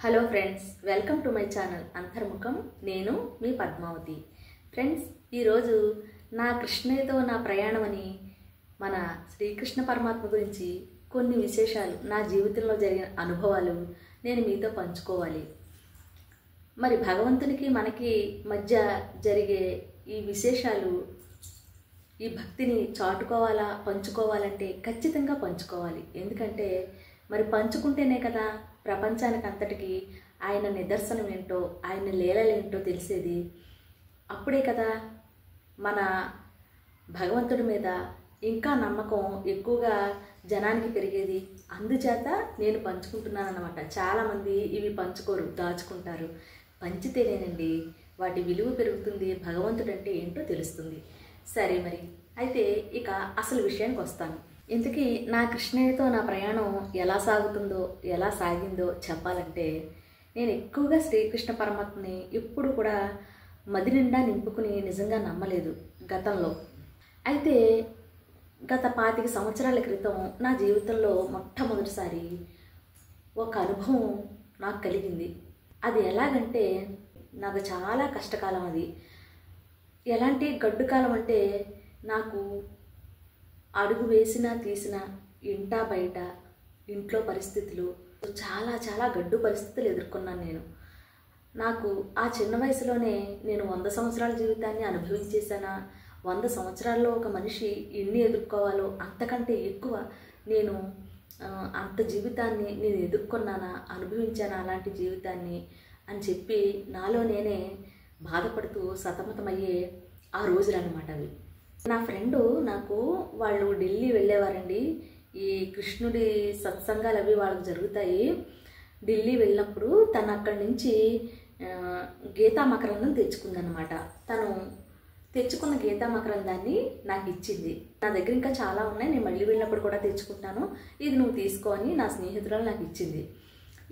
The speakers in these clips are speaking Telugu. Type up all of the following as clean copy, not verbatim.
Hello friends, welcome to my channel Antarmukham. నేను మీ పద్మావతి. ఫ్రెండ్స్, ఈరోజు నా కృష్ణయ్యతో నా ప్రయాణం అని మన శ్రీకృష్ణ పరమాత్మ గురించి కొన్ని విశేషాలు, నా జీవితంలో జరిగిన అనుభవాలు నేను మీతో పంచుకోవాలి. మరి భగవంతునికి మనకి మధ్య జరిగే ఈ విశేషాలు, ఈ భక్తిని చాటుకోవాలా, పంచుకోవాలంటే ఖచ్చితంగా పంచుకోవాలి. ఎందుకంటే మరి పంచుకుంటేనే కదా ప్రపంచానికి అంతటికి ఆయన నిదర్శనం ఏంటో, ఆయన లీలలేంటో తెలిసేది. అప్పుడే కదా మన భగవంతుడి మీద ఇంకా నమ్మకం ఎక్కువగా జనానికి పెరిగేది. అందుచేత నేను పంచుకుంటున్నాను అన్నమాట. చాలామంది ఇవి పంచుకోరు, దాచుకుంటారు. పంచితేనేనండి వాటి విలువ పెరుగుతుంది, భగవంతుడు అంటే ఏంటో తెలుస్తుంది. సరే, మరి అయితే ఇక అసలు విషయానికి వస్తాను. ఇంతకీ నా కృష్ణయ్యతో నా ప్రయాణం ఎలా సాగుతుందో, ఎలా సాగిందో చెప్పాలంటే, నేను ఎక్కువగా శ్రీకృష్ణ పరమాత్మని ఎప్పుడు కూడా మది నిండా నింపుకుని నిజంగా నమ్మలేదు గతంలో. అయితే గత 25 సంవత్సరాల క్రితం నా జీవితంలో మొట్టమొదటిసారి ఒక అనుభవం నాకు కలిగింది. అది ఎలాగంటే, నాకు చాలా కష్టకాలం. అది ఎలాంటి గడ్డు కాలం అంటే, నాకు అడుగు వేసినా తీసినా ఇంటా బయట ఇంట్లో పరిస్థితులు చాలా చాలా గడ్డు పరిస్థితులు ఎదుర్కొన్నాను నేను. నాకు ఆ చిన్న వయసులోనే నేను 100 సంవత్సరాల జీవితాన్ని అనుభవించేసానా, 100 సంవత్సరాల్లో ఒక మనిషి ఎన్ని ఎదుర్కోవాలో అంతకంటే ఎక్కువ నేను అంత జీవితాన్ని నేను ఎదుర్కొన్నానా, అనుభవించానా అలాంటి జీవితాన్ని అని చెప్పి నాలో నేనే బాధపడుతూ సతమతమయ్యే ఆ రోజులు అన్నమాట అవి. నా ఫ్రెండు వాళ్ళు ఢిల్లీ వెళ్ళేవారండి. ఈ కృష్ణుడి సత్సంగాలు అవి వాళ్ళకి జరుగుతాయి. ఢిల్లీ వెళ్ళినప్పుడు తను అక్కడి నుంచి గీతా మకరందం తెచ్చుకుందనమాట. తను తెచ్చుకున్న గీతా మకరందాన్ని నాకు ఇచ్చింది. నా దగ్గర ఇంకా చాలా ఉన్నాయి, నేను మళ్ళీ వెళ్ళినప్పుడు కూడా తెచ్చుకుంటాను, ఇది నువ్వు తీసుకో అని నా స్నేహితురాలు నాకు ఇచ్చింది.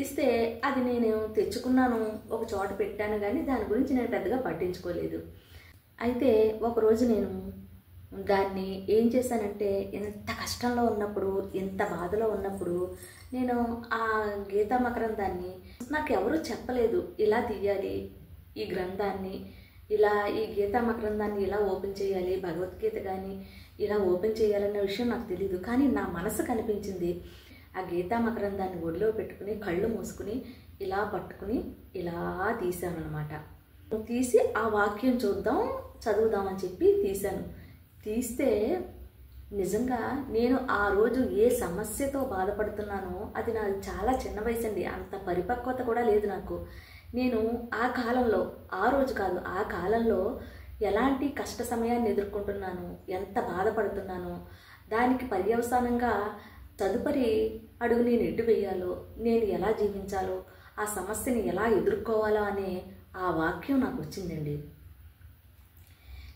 ఇస్తే అది నేను తెచ్చుకున్నాను, ఒక చోట పెట్టాను, కానీ దాని గురించి నేను పెద్దగా పట్టించుకోలేదు. అయితే ఒకరోజు నేను దాన్ని ఏం చేశానంటే, ఎంత కష్టంలో ఉన్నప్పుడు, ఎంత బాధలో ఉన్నప్పుడు నేను ఆ గీతా మకరందాన్ని, నాకు ఎవరూ చెప్పలేదు ఇలా తీయాలి ఈ గ్రంథాన్ని, ఇలా ఈ గీతా మకరందాన్ని ఇలా ఓపెన్ చేయాలి, భగవద్గీత కానీ ఇలా ఓపెన్ చేయాలన్న విషయం నాకు తెలీదు. కానీ నా మనసు కనిపించింది. ఆ గీతా మకరందాన్ని ఒడిలో పెట్టుకుని కళ్ళు మూసుకుని ఇలా పట్టుకుని ఇలా తీశాను అనమాట. తీసి ఆ వాక్యం చూద్దాం, చదువుదామని చెప్పి తీశాను. తీస్తే నిజంగా నేను ఆ రోజు ఏ సమస్యతో బాధపడుతున్నానో, అది నాది చాలా చిన్న వయసు అండి, అంత పరిపక్వత కూడా లేదు నాకు. నేను ఆ కాలంలో, ఆ రోజు కాదు, ఆ కాలంలో ఎలాంటి కష్ట సమయాన్ని ఎదుర్కొంటున్నాను, ఎంత బాధపడుతున్నానో, దానికి పర్యవసానంగా తదుపరి అడుగు నేను ఎటు వేయాలో, నేను ఎలా జీవించాలో, ఆ సమస్యని ఎలా ఎదుర్కోవాలో అనే ఆ వాక్యం నాకు వచ్చిందండి.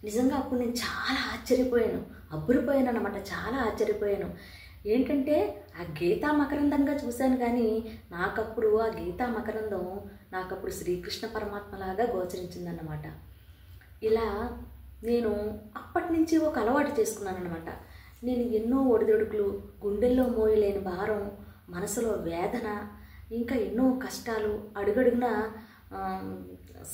నిజంగా అప్పుడు నేను చాలా ఆశ్చర్యపోయాను, అబ్బురిపోయాను అన్నమాట. చాలా ఆశ్చర్యపోయాను. ఏంటంటే ఆ గీతా మకరందంగా చూశాను, కానీ నాకప్పుడు ఆ గీతా మకరందం నాకప్పుడు శ్రీకృష్ణ పరమాత్మలాగా గోచరించిందన్నమాట. ఇలా నేను అప్పటి నుంచి ఒక అలవాటు చేసుకున్నాను అనమాట. నేను ఎన్నో ఒడిదొడుకులు, గుండెల్లో మోయలేని భారం, మనసులో వేదన, ఇంకా ఎన్నో కష్టాలు, అడుగడుగున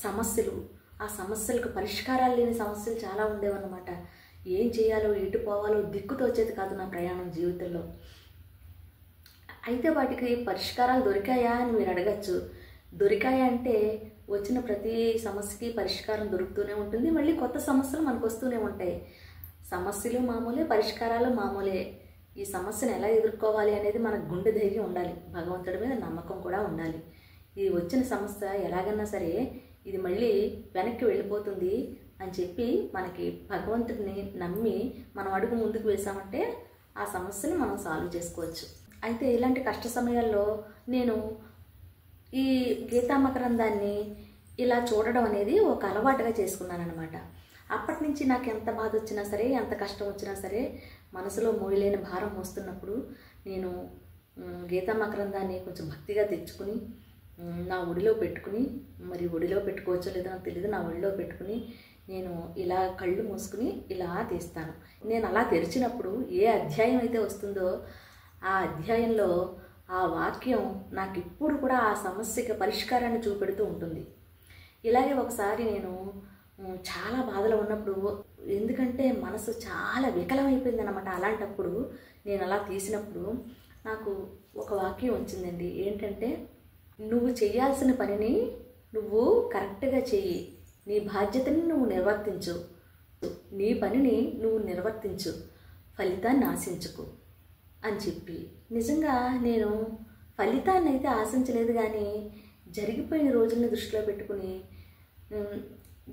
సమస్యలు, ఆ సమస్యలకు పరిష్కారాలు లేని సమస్యలు చాలా ఉండేవన్నమాట. ఏం చేయాలో, ఎటు పోవాలో దిక్కుతో వచ్చేది కాదు నా ప్రయాణం జీవితంలో. అయితే వాటికి పరిష్కారాలు దొరికాయా అని మీరు అడగచ్చు. దొరికాయా అంటే, వచ్చిన ప్రతి సమస్యకి పరిష్కారం దొరుకుతూనే ఉంటుంది, మళ్ళీ కొత్త సమస్యలు మనకు వస్తూనే ఉంటాయి. సమస్యలు మామూలే, పరిష్కారాలు మామూలే. ఈ సమస్యను ఎలా ఎదుర్కోవాలి అనేది మనకు గుండె ధైర్యం ఉండాలి, భగవంతుడి మీద నమ్మకం కూడా ఉండాలి. ఇది వచ్చిన సమస్య ఎలాగన్నా సరే ఇది మళ్ళీ వెనక్కి వెళ్ళిపోతుంది అని చెప్పి మనకి భగవంతుడిని నమ్మి మనం అడుగు ముందుకు వేసామంటే ఆ సమస్యని మనం సాల్వ్ చేసుకోవచ్చు. అయితే ఇలాంటి కష్ట సమయాల్లో నేను ఈ గీతా మకరందాన్ని ఇలా చూడడం అనేది ఒక అలవాటుగా చేసుకున్నాను అనమాట. అప్పటి నుంచి నాకు ఎంత బాధ వచ్చినా సరే, ఎంత కష్టం వచ్చినా సరే, మనసులో మోయలేని భారం మోస్తున్నప్పుడు నేను గీతా మకరందాన్ని కొంచెం భక్తిగా తెచ్చుకుని నా ఒడిలో పెట్టుకుని, మరి ఒడిలో పెట్టుకోవచ్చో లేదో నాకు తెలియదు, నా ఒడిలో పెట్టుకుని నేను ఇలా కళ్ళు మూసుకుని ఇలా తీస్తాను. నేను అలా తెరిచినప్పుడు ఏ అధ్యాయం అయితే వస్తుందో ఆ అధ్యాయంలో ఆ వాక్యం నాకు ఇప్పుడు కూడా ఆ సమస్యకి పరిష్కారాన్ని చూపెడుతూ ఉంటుంది. ఇలాగే ఒకసారి నేను చాలా బాధలో ఉన్నప్పుడు, ఎందుకంటే మనసు చాలా వికలమైపోయిందన్నమాట. అలాంటప్పుడు నేను అలా తీసినప్పుడు నాకు ఒక వాక్యం వచ్చిందండి. ఏంటంటే, నువ్వు చేయాల్సిన పనిని నువ్వు కరెక్ట్గా చెయ్యి, నీ బాధ్యతని నువ్వు నిర్వర్తించు, నీ పనిని నువ్వు నిర్వర్తించు, ఫలితాన్ని ఆశించుకు అని చెప్పి. నిజంగా నేను ఫలితాన్ని అయితే ఆశించలేదు, కానీ జరిగిపోయిన రోజుల్ని దృష్టిలో పెట్టుకుని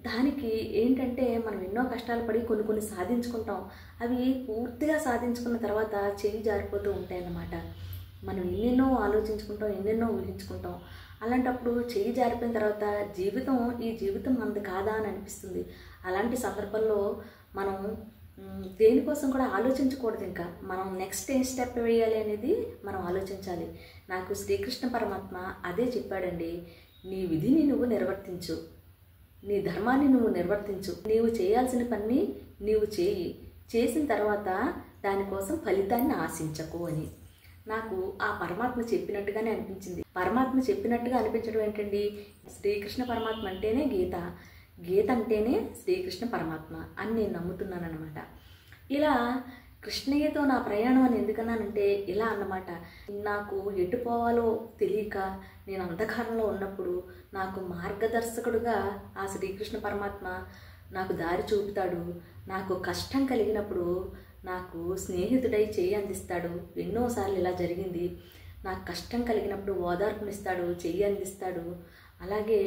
దానికి ఏంటంటే మనం ఎన్నో కష్టాలు పడి కొన్ని సాధించుకుంటాం. అవి పూర్తిగా సాధించుకున్న తర్వాత చెయ్యి జారిపోతూ ఉంటాయన్నమాట. మనం ఎన్నెన్నో ఆలోచించుకుంటాం, ఎన్నెన్నో ఊహించుకుంటాం. అలాంటప్పుడు చెయ్యి జారిపోయిన తర్వాత ఈ జీవితం మనది కాదా అని అనిపిస్తుంది. అలాంటి సందర్భంలో మనం దేనికోసం కూడా ఆలోచించకూడదు. ఇంకా మనం నెక్స్ట్ ఏ స్టెప్ వేయాలి అనేది మనం ఆలోచించాలి. నాకు శ్రీకృష్ణ పరమాత్మ అదే చెప్పాడండి. నీ విధిని నువ్వు నిర్వర్తించు, నీ ధర్మాన్ని నువ్వు నిర్వర్తించు, నీవు చేయాల్సిన పని నీవు చేసిన తర్వాత దానికోసం ఫలితాన్ని ఆశించకు అని నాకు ఆ పరమాత్మ చెప్పినట్టుగానే అనిపించింది. పరమాత్మ చెప్పినట్టుగా అనిపించడం ఏంటండి, శ్రీకృష్ణ పరమాత్మ అంటేనే గీత, గీత అంటేనే శ్రీకృష్ణ పరమాత్మ అని నేను నమ్ముతున్నాను అనమాట. ఇలా కృష్ణయ్యతో నా ప్రయాణం అని ఎందుకన్నానంటే ఇలా అన్నమాట. నాకు ఎటు పోవాలో తెలియక నేను అంధకారంలో ఉన్నప్పుడు నాకు మార్గదర్శకుడుగా ఆ శ్రీకృష్ణ పరమాత్మ నాకు దారి చూపుతాడు. నాకు కష్టం కలిగినప్పుడు నాకు స్నేహితుడై చెయ్యి అందిస్తాడు. ఎన్నోసార్లు ఇలా జరిగింది. నాకు కష్టం కలిగినప్పుడు ఓదార్పునిస్తాడు, చెయ్యి అందిస్తాడు. అలాగే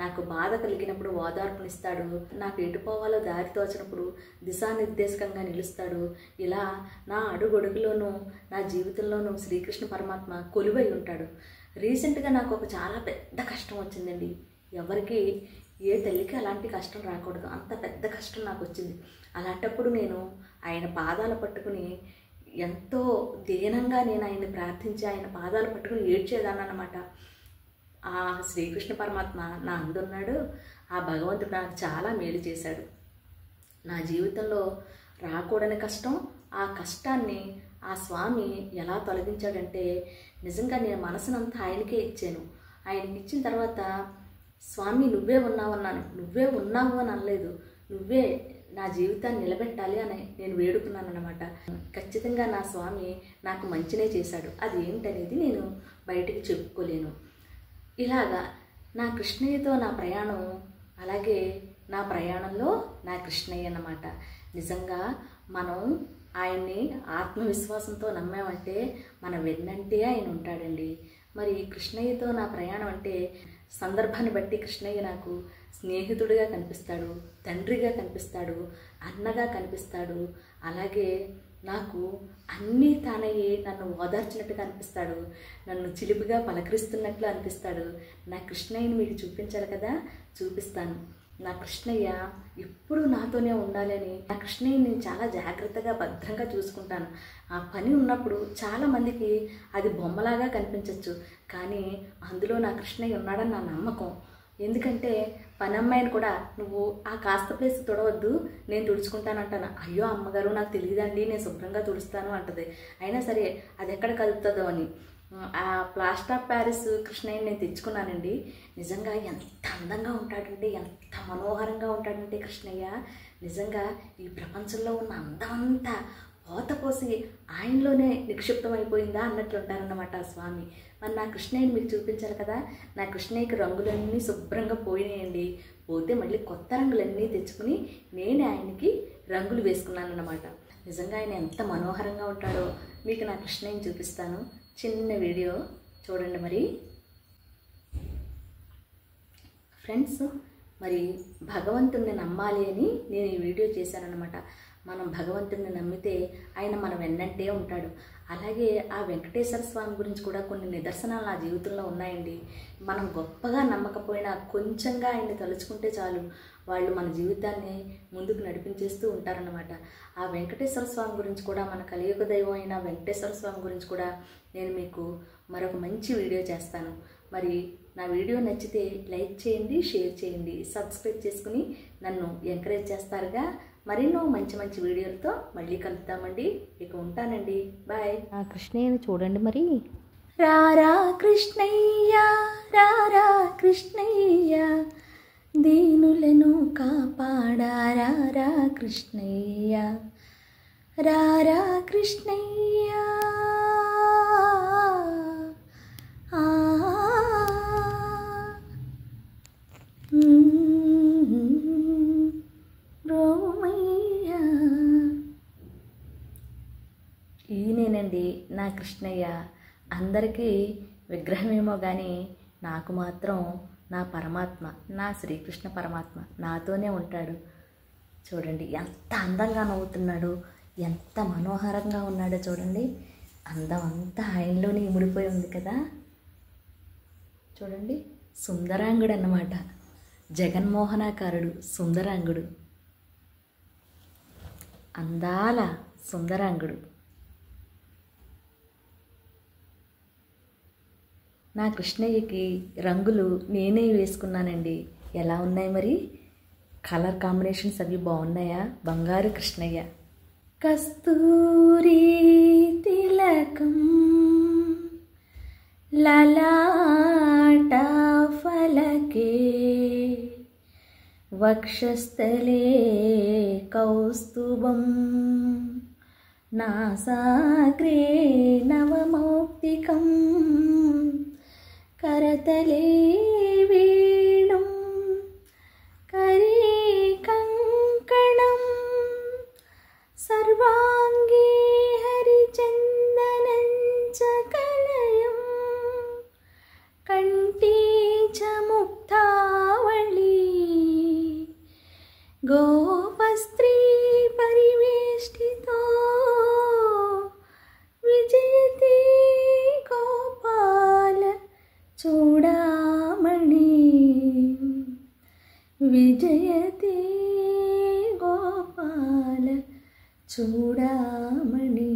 నాకు బాధ కలిగినప్పుడు ఓదార్పునిస్తాడు. నాకు ఎటు పోవాలో దారి తోచినప్పుడు దిశానిర్దేశకంగా నిలుస్తాడు. ఇలా నా అడుగడుగులోనూ నా జీవితంలోనూ శ్రీకృష్ణ పరమాత్మ కొలువై ఉంటాడు. రీసెంట్గా నాకు ఒక చాలా పెద్ద కష్టం వచ్చిందండి. ఎవరికి ఏ తల్లికి అలాంటి కష్టం రాకూడదు, అంత పెద్ద కష్టం నాకు వచ్చింది. అలాంటప్పుడు నేను ఆయన పాదాలు పట్టుకుని ఎంతో దీనంగా నేను ఆయన్ని ప్రార్థించి ఆయన పాదాలు పట్టుకుని ఏడ్చేదాన్ని అన్నమాట. ఆ శ్రీకృష్ణ పరమాత్మ నా అందున్నాడు. ఆ భగవంతుడు నాకు చాలా మేలు చేశాడు. నా జీవితంలో రాకూడని కష్టం, ఆ కష్టాన్ని ఆ స్వామి ఎలా తొలగించాడంటే, నిజంగా నేను మనసునంతా ఆయనకే ఇచ్చాను. ఆయనకి ఇచ్చిన తర్వాత, స్వామి నువ్వే ఉన్నావన్నాను. నువ్వే ఉన్నావు అని అనలేదు, నువ్వే నా జీవితాన్ని నిలబెట్టాలి అని నేను వేడుకున్నాను అన్నమాట. ఖచ్చితంగా నా స్వామి నాకు మంచినే చేశాడు. అది ఏంటనేది నేను బయటికి చెప్పుకోలేను. ఇలాగా నా కృష్ణయ్యతో నా ప్రయాణం, అలాగే నా ప్రయాణంలో నా కృష్ణయ్య అన్నమాట. నిజంగా మనం ఆయన్ని ఆత్మవిశ్వాసంతో నమ్మామంటే మన వెన్నంటే ఆయన ఉంటాడండి. మరి కృష్ణయ్యతో నా ప్రయాణం అంటే సందర్భాన్ని బట్టి కృష్ణయ్య నాకు స్నేహితుడిగా కనిపిస్తాడు, తండ్రిగా కనిపిస్తాడు, అన్నగా కనిపిస్తాడు. అలాగే నాకు అన్నీ తానయ్యి నన్ను ఓదార్చినట్టుగా అనిపిస్తాడు, నన్ను చిలిపిగా పలకరిస్తున్నట్లు అనిపిస్తాడు. నా కృష్ణయ్యని మీకు చూపించాలి కదా, చూపిస్తాను. నా కృష్ణయ్య ఎప్పుడు నాతోనే ఉండాలని, నా కృష్ణయ్యని నేను చాలా జాగ్రత్తగా భద్రంగా చూసుకుంటాను. ఆ పని ఉన్నప్పుడు చాలామందికి అది బొమ్మలాగా కనిపించవచ్చు, కానీ అందులో నా కృష్ణయ్య ఉన్నాడని నా నమ్మకం. ఎందుకంటే పని అమ్మాయిని కూడా నువ్వు ఆ కాస్త ప్లేస్ తుడవద్దు, నేను తుడుచుకుంటానంటాను. అయ్యో అమ్మగారు నాకు తెలియదండి, నేను శుభ్రంగా తుడుస్తాను అంటది. అయినా సరే అది ఎక్కడ కలుపుతుందో అని ఆ ప్లాస్టర్ ఆఫ్ ప్యారిస్ కృష్ణయ్యని నేను తెచ్చుకున్నానండి. నిజంగా ఎంత అందంగా ఉంటాడంటే, ఎంత మనోహరంగా ఉంటాడంటే కృష్ణయ్య, నిజంగా ఈ ప్రపంచంలో ఉన్న అందమంతా పోతపోసి ఆయనలోనే నిక్షిప్తమైపోయిందా అన్నట్లు ఉంటారన్నమాట ఆ స్వామి. మరి నా కృష్ణయ్యని మీకు చూపించాలి కదా. నా కృష్ణయ్యకి రంగులన్నీ శుభ్రంగా పోయినాయండి. పోతే మళ్ళీ కొత్త రంగులన్నీ తెచ్చుకుని నేను ఆయనకి రంగులు వేసుకున్నాను అన్నమాట. నిజంగా ఆయన ఎంత మనోహరంగా ఉంటాడో మీకు నా కృష్ణయ్యని చూపిస్తాను. చిన్న వీడియో చూడండి. మరి ఫ్రెండ్స్, మరి భగవంతుణ్ణి నమ్మాలి అని నేను ఈ వీడియో చేశానన్నమాట. మనం భగవంతుణ్ణి నమ్మితే ఆయన మన వెన్నంటే ఉంటాడు. అలాగే ఆ వెంకటేశ్వర స్వామి గురించి కూడా కొన్ని నిదర్శనాలు నా జీవితంలో ఉన్నాయండి. మనం గొప్పగా నమ్మకపోయినా కొంచెంగా ఆయన్ని తలుచుకుంటే చాలు, వాళ్ళు మన జీవితాన్ని ముందుకు నడిపించేస్తూ ఉంటారన్నమాట. ఆ వెంకటేశ్వర స్వామి గురించి కూడా, మన కలియుగ దైవం అయిన వెంకటేశ్వర స్వామి గురించి కూడా నేను మీకు మరొక మంచి వీడియో చేస్తాను. మరి నా వీడియో నచ్చితే లైక్ చేయండి, షేర్ చేయండి, సబ్స్క్రైబ్ చేసుకుని నన్ను ఎంకరేజ్ చేస్తారుగా. మరెన్నో మంచి మంచి వీడియోలతో మళ్ళీ కలుద్దామండి. ఇక ఉంటానండి, బాయ్. కృష్ణయ్యని చూడండి. మరి రారా కృష్ణయ్య రారా కృష్ణయ్య దీనులను కాపాడా రారా కృష్ణయ్య రారా కృష్ణయ్య రోమయ్య. ఈయనేనండి నా కృష్ణయ్య. అందరికీ విగ్రహమేమో కానీ నాకు మాత్రం నా పరమాత్మ, నా శ్రీకృష్ణ పరమాత్మ నాతోనే ఉంటాడు. చూడండి ఎంత అందంగా నవ్వుతున్నాడు, ఎంత మనోహరంగా ఉన్నాడో చూడండి. అందం అంతా ఆయనలోనే ఇముడిపోయి ఉంది కదా. చూడండి సుందరాంగుడు అన్నమాట, జగన్మోహనాకారుడు సుందరాంగుడు, అందాల సుందరాంగుడు. నా కృష్ణయ్యకి రంగులు నేనే వేసుకున్నానండి. ఎలా ఉన్నాయి మరి? కలర్ కాంబినేషన్స్ అవి బాగున్నాయా? బంగారు కృష్ణయ్య. కస్తూరి తిలకం లలాట ఫలకే వక్షస్థలే కౌస్తుభం నాసాగ్రే నవమౌక్తికం కరతలే వేణుం కరే కంకణం సర్వాంగే హరిచందనం చ కలయం కంఠే చ ముక్తావళి గోపస్త్రీ పరివేష్టితో విజయతే గోపాల చూడామణి విజయతే గోపాల చూడామణి.